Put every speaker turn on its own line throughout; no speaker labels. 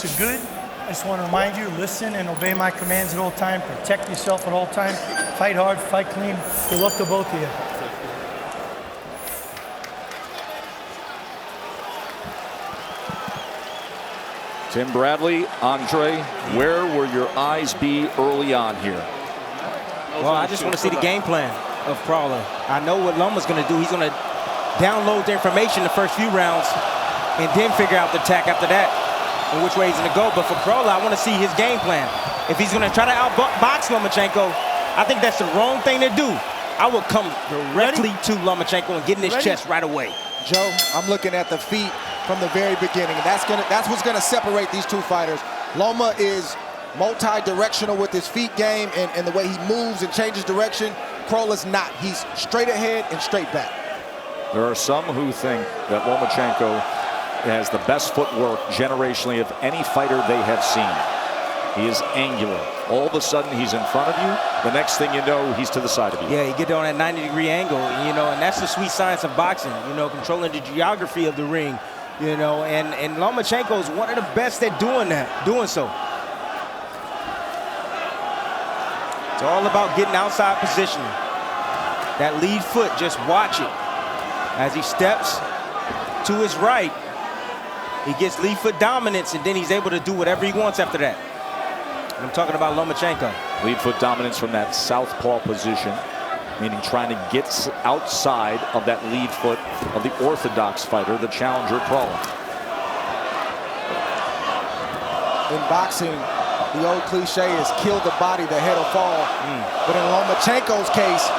It's good. I just want to remind you, listen and obey my commands at all times. Protect yourself at all times. Fight hard, fight clean. Good luck to both of you.
Tim Bradley, Andre, where will your eyes be early on here?
Well, I just want to see the game plan of Crolla. I know what Loma's going to do. He's going to download the information the first few rounds and then figure out the attack after that and which way he's going to go. But for Crolla, I want to see his game plan. If he's going to try to outbox Lomachenko, I think that's the wrong thing to do. I will come directly to Lomachenko and get in his chest right away.
Joe, I'm looking at the feet from the very beginning. That's what's gonna separate these two fighters. Loma is multi-directional with his feet game and the way he moves and changes direction. Crolla's not. He's straight ahead and straight back.
There are some who think that Lomachenko has the best footwork generationally of any fighter they have seen. He is angular. All of a sudden, he's in front of you. The next thing you know, he's to the side of you.
Yeah, you get on that 90-degree angle, and that's the sweet science of boxing, controlling the geography of the ring, and Lomachenko is one of the best at doing so. It's all about getting outside positioning. That lead foot, just watch it. As he steps to his right, he gets lead foot dominance, and then he's able to do whatever he wants after that. I'm talking about Lomachenko.
Lead foot dominance from that southpaw position, meaning trying to get outside of that lead foot of the orthodox fighter, the challenger Crolla.
In boxing, the old cliche is kill the body, the head will fall. But in Lomachenko's case,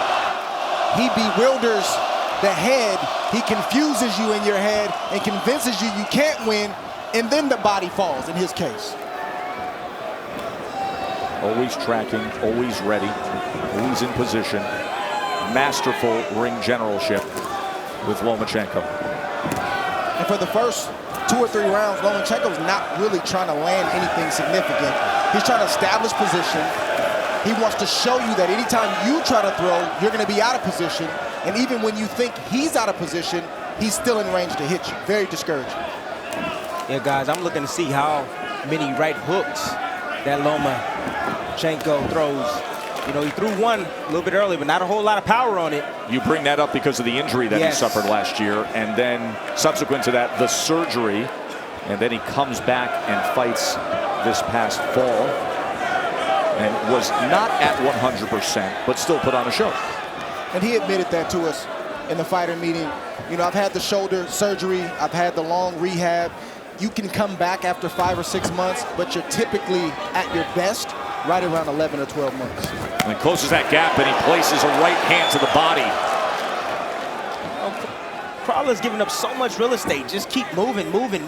he bewilders the head. He confuses you in your head and convinces you you can't win, and then the body falls in his case.
Always tracking, always ready, always in position. Masterful ring generalship with Lomachenko.
And for the first 2 or 3 rounds, Lomachenko's not really trying to land anything significant. He's trying to establish position. He wants to show you that anytime you try to throw, you're going to be out of position. And even when you think he's out of position, he's still in range to hit you. Very discouraging.
Yeah, guys, I'm looking to see how many right hooks that Lomachenko throws. He threw one a little bit early, but not a whole lot of power on it.
You bring that up because of the injury that he suffered last year, and then subsequent to that, the surgery, and then he comes back and fights this past fall, and was not at 100%, but still put on a show.
And he admitted that to us in the fighter meeting. I've had the shoulder surgery, I've had the long rehab. You can come back after 5 or 6 months, but you're typically at your best right around 11 or 12 months.
And he closes that gap, and he places a right hand to the body.
Crolla's giving up so much real estate. Just keep moving. Allowing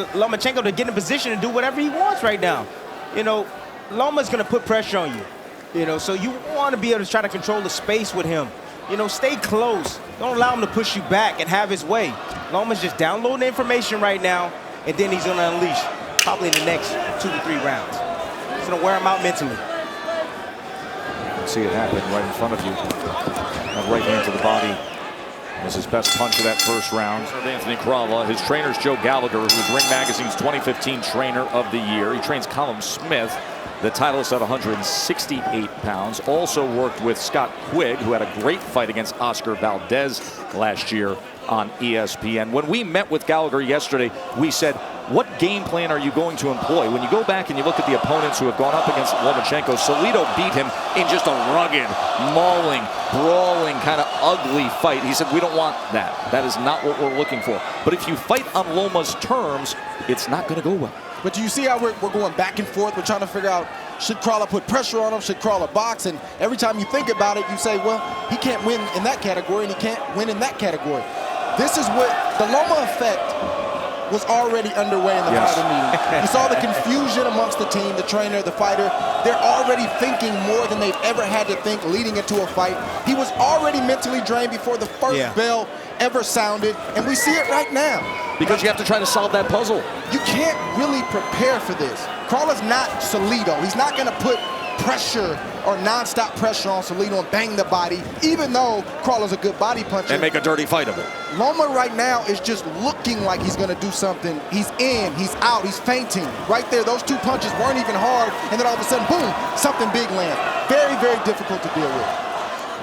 Lomachenko to get in position and do whatever he wants right now. Loma's going to put pressure on you. So you want to be able to try to control the space with him. Stay close. Don't allow him to push you back and have his way. Loma's just downloading the information right now, and then he's going to unleash probably in the next 2 to 3 rounds. He's going to wear him out mentally.
See it happen right in front of you. That right hand to the body was his best punch of that first round. Anthony Crolla, his trainer's Joe Gallagher, who was Ring Magazine's 2015 Trainer of the Year. He trains Callum Smith, the titleist at 168 pounds. Also worked with Scott Quigg, who had a great fight against Oscar Valdez last year on ESPN. When we met with Gallagher yesterday, we said, what game plan are you going to employ? When you go back and you look at the opponents who have gone up against Lomachenko, Salido beat him in just a rugged, mauling, brawling, kind of ugly fight. He said, we don't want that. That is not what we're looking for. But if you fight on Loma's terms, it's not going to go well.
But do you see how we're going back and forth? We're trying to figure out, should Crolla put pressure on him? Should Crolla box? And every time you think about it, you say, well, he can't win in that category and he can't win in that category. This is what the Loma effect was already underway in the fighter meeting. You saw the confusion amongst the team, the trainer, the fighter. They're already thinking more than they've ever had to think leading into a fight. He was already mentally drained before the first bell ever sounded, and we see it right now.
Because you have to try to solve that puzzle.
You can't really prepare for this. Crolla's not Salido. He's not going to put pressure or non-stop pressure on Salido and bang the body, even though Crolla's a good body puncher.
And make a dirty fight of it.
Loma right now is just looking like he's going to do something. He's in, he's out, he's fainting. Right there, those 2 punches weren't even hard, and then all of a sudden, boom, something big lands. Very, very difficult to deal with.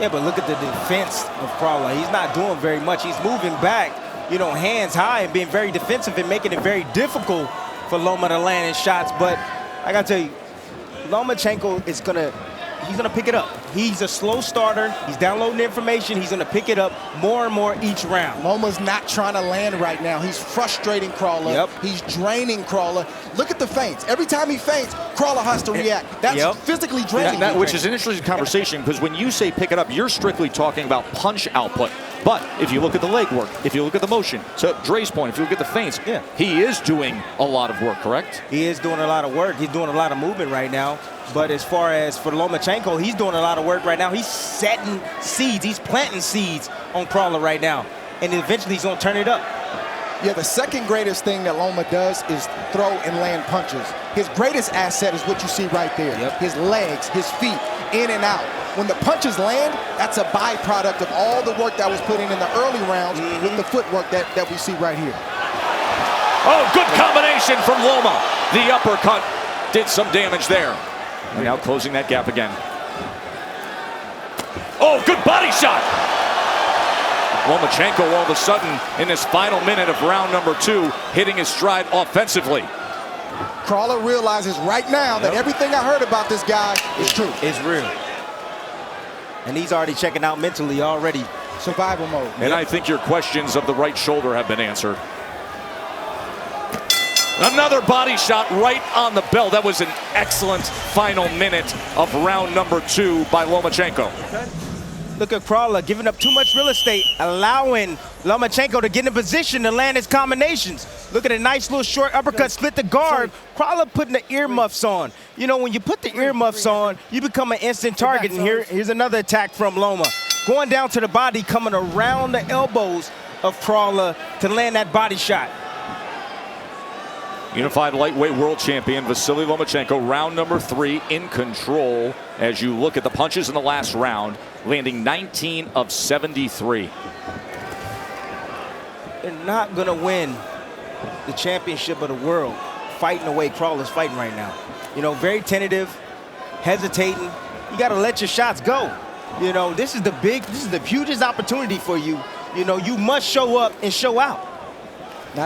Yeah, but look at the defense of Crolla. He's not doing very much. He's moving back, you know, hands high and being very defensive and making it very difficult for Loma to land in shots. But I got to tell you, Lomachenko is he's gonna pick it up. He's a slow starter. He's downloading the information. He's gonna pick it up more and more each round.
Loma's not trying to land right now. He's frustrating Crolla.
Yep.
He's draining Crolla. Look at the feints. Every time he feints, Crolla has to react. That's physically draining.
Which is an interesting conversation, because when you say pick it up, you're strictly talking about punch output. But if you look at the leg work, if you look at the motion, to Dre's point, if you look at the feints, he is doing a lot of work, correct?
He is doing a lot of work. He's doing a lot of movement right now. But as far as for Lomachenko, he's doing a lot of work right now. He's setting seeds. He's planting seeds on Crolla right now. And eventually he's going to turn it up.
Yeah, the second greatest thing that Loma does is throw and land punches. His greatest asset is what you see right there. His legs, his feet, in and out. When the punches land, that's a byproduct of all the work that was put in the early rounds with the footwork that we see right here.
Oh, good combination from Loma. The uppercut did some damage there. And now closing that gap again. Oh, good body shot. Lomachenko all of a sudden in this final minute of round number 2 hitting his stride offensively.
Crolla realizes right now that everything I heard about this guy is true.
It's real. And he's already checking out mentally already.
Survival mode.
And I think your questions of the right shoulder have been answered. Another body shot right on the bell. That was an excellent final minute of round number 2 by Lomachenko.
Look at Crolla giving up too much real estate, allowing Lomachenko to get in position to land his combinations. Look at a nice little short uppercut, split the guard. Crolla putting the earmuffs on. You know, when you put the earmuffs on, you become an instant target. And here's another attack from Loma. Going down to the body, coming around the elbows of Crolla to land that body shot.
Unified lightweight world champion Vasiliy Lomachenko, round number 3 in control as you look at the punches in the last round, landing 19 of 73.
They're not going to win the championship of the world fighting the way Crolla's fighting right now. You know, very tentative, hesitating. You got to let your shots go. You know, this is the hugest opportunity for you. You know, you must show up and show out.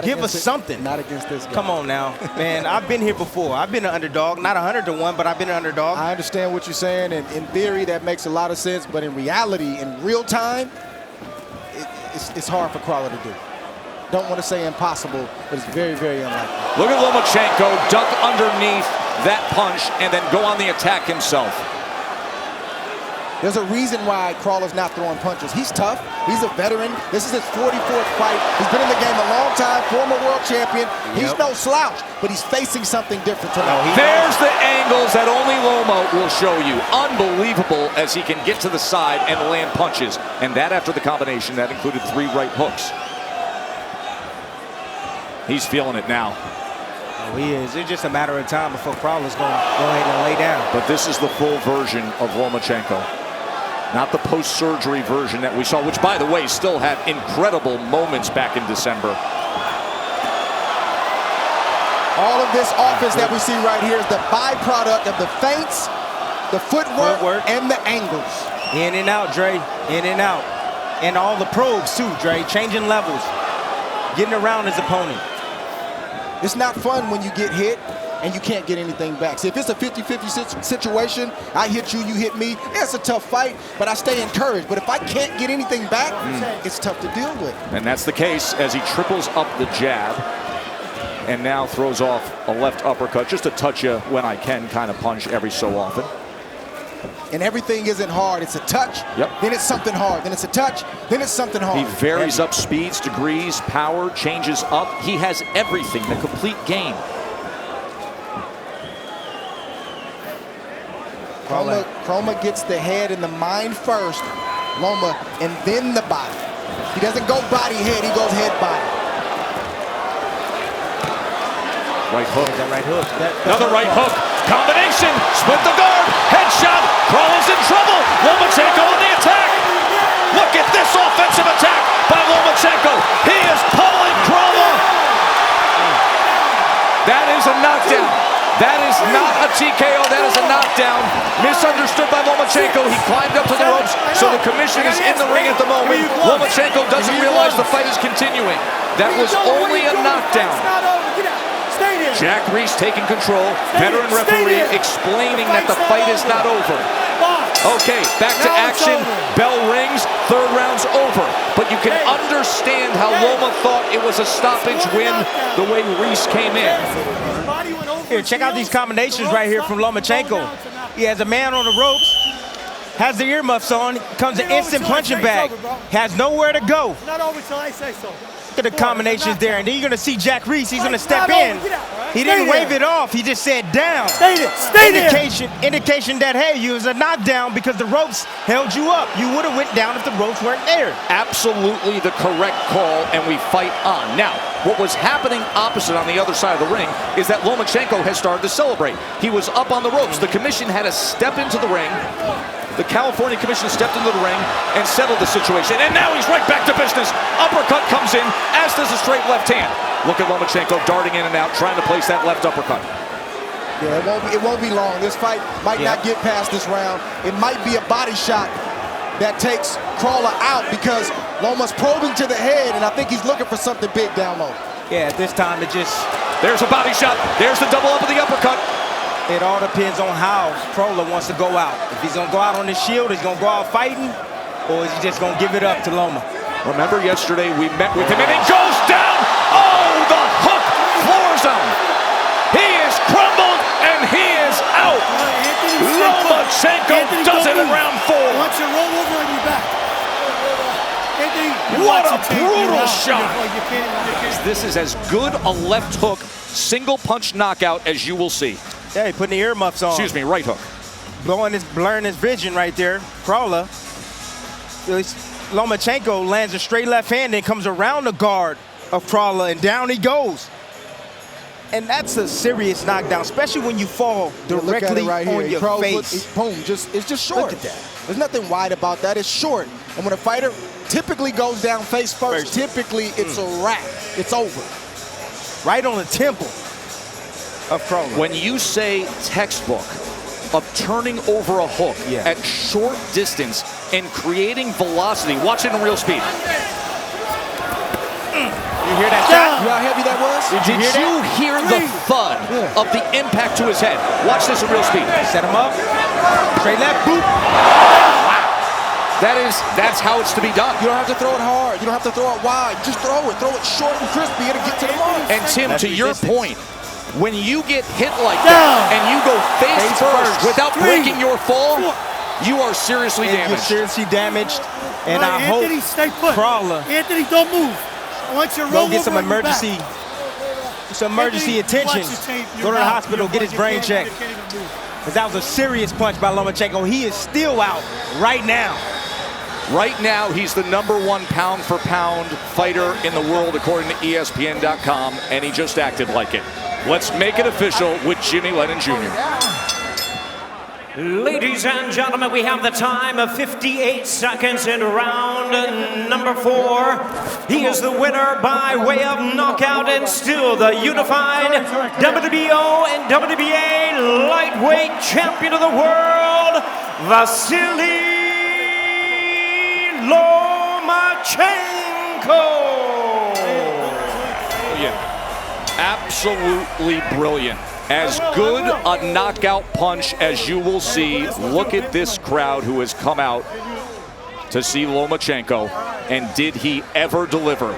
Give us something.
Not against this guy.
Come on now, man. I've been here before. I've been an underdog. Not 100-1, but I've been an underdog.
I understand what you're saying, and in theory that makes a lot of sense, but in reality, in real time, it's hard for Crolla to do. Don't want to say impossible, but it's very, very unlikely.
Look at Lomachenko duck underneath that punch and then go on the attack himself.
There's a reason why Crolla's not throwing punches. He's tough. He's a veteran. This is his 44th fight. He's been in the game a long time, former world champion. He's no slouch, but he's facing something different tonight.
There's the angles that only Loma will show you. Unbelievable as he can get to the side and land punches. And that after the combination, that included 3 right hooks. He's feeling it now.
Oh, he is. It's just a matter of time before Crolla's going to go ahead and lay down.
But this is the full version of Lomachenko. Not the post-surgery version that we saw, which, by the way, still had incredible moments back in December.
All of this offense that we see right here is the byproduct of the feints, the footwork, and the angles.
In and out, Dre. In and out. And all the probes, too, Dre. Changing levels. Getting around his opponent.
It's not fun when you get hit and you can't get anything back. See, if it's a 50-50 situation, I hit you, you hit me, yeah, it's a tough fight, but I stay encouraged. But if I can't get anything back, it's tough to deal with.
And that's the case as he triples up the jab and now throws off a left uppercut, just to touch you when I can kind of punch every so often.
And everything isn't hard. It's a touch, then it's something hard. Then it's a touch, then it's something hard.
He varies up speeds, degrees, power, changes up. He has everything, the complete game.
Crolla gets the head and the mind first, Loma, and then the body. He doesn't go body-head, he goes head-body.
Right hook.
That right hook.
Another right hook. Combination, split the guard, headshot. Crolla's in trouble. Lomachenko on the attack. Look at this offensive attack by Lomachenko. He is pulling Crolla. That is a knockdown. That is not a TKO, that is a knockdown. Misunderstood by Lomachenko. He climbed up to the ropes, so the commission is in the ring at the moment. Lomachenko doesn't realize the fight is continuing. That was only a knockdown. Jack Reese taking control. Veteran referee explaining that the fight is not over. Okay, back to action. Bell rings, third round's over. But you can understand how Loma thought it was a stoppage win the way Reese came in.
Here, check out these combinations right here from Lomachenko. He has a man on the ropes, has the earmuffs on, comes an instant punching bag, has nowhere to go.
Not over till I say so.
Look at the combinations there, and then you're gonna see Jack Reese, he's gonna step in. He didn't wave it off, he just said down.
Stay there.
Indication that, hey, you was a knockdown because the ropes held you up. You would have went down if the ropes weren't there.
Absolutely the correct call, and we fight on. Now, what was happening opposite on the other side of the ring is that Lomachenko has started to celebrate. He was up on the ropes. The commission had to step into the ring. The California Commission stepped into the ring and settled the situation. And now he's right back to business. Uppercut comes in, as does a straight left hand. Look at Lomachenko darting in and out, trying to place that left uppercut.
Yeah, it won't be long. This fight might not get past this round. It might be a body shot that takes Crolla out because Loma's probing to the head, and I think he's looking for something big down low.
Yeah, at this time it just...
There's a body shot. There's the double up of the uppercut.
It all depends on how Crolla wants to go out. If he's gonna go out on the shield, he's gonna go out fighting, or is he just gonna give it up to Loma?
Remember yesterday we met with him and he goes down. Oh, the hook floors him. He is crumbled and he is out. Lomachenko does it in round 4.
Once you roll over on your back.
What a brutal shot. This is as good a left hook, single punch knockout as you will see.
Yeah, putting the earmuffs on.
Excuse me, right hook.
Blurring his vision right there. Crolla. Lomachenko lands a straight left hand and comes around the guard of Crolla and down he goes. And that's a serious knockdown, especially when you fall directly on your face.
Boom, it's just short.
Look at that.
There's nothing wide about that. It's short. And when a fighter typically goes down face first, typically it's a wrap. It's over.
Right on the temple of Crolla.
When you say textbook of turning over a hook at short distance and creating velocity, watch it in real speed.
You hear that shot?
You know how heavy that was?
Did you hear the thud of the impact to his head? Watch this in real speed.
Set him up. Straight left, boop.
Wow. That's how it's to be done.
You don't have to throw it hard. You don't have to throw it wide. Just throw it. Throw it short and crispy. It'll get to the mark.
And Tim, to your point, when you get hit like that and you go face first without breaking your fall, you are seriously damaged.
You're seriously damaged. And I hope Crolla
Anthony, don't move. Once you roll
go get some emergency attention. Go to the hospital, get his brain checked. Because that was a serious punch by Lomachenko. He is still out right now.
Right now, he's the #1 pound-for-pound fighter in the world, according to ESPN.com, and he just acted like it. Let's make it official with Jimmy Lennon Jr.
Ladies and gentlemen, we have the time of 58 seconds in round number 4. He is the winner by way of knockout and still the unified WBO and WBA lightweight champion of the world, Vasiliy Lomachenko.
Absolutely brilliant. As good a knockout punch as you will see. Look at this crowd who has come out to see Lomachenko. And did he ever deliver?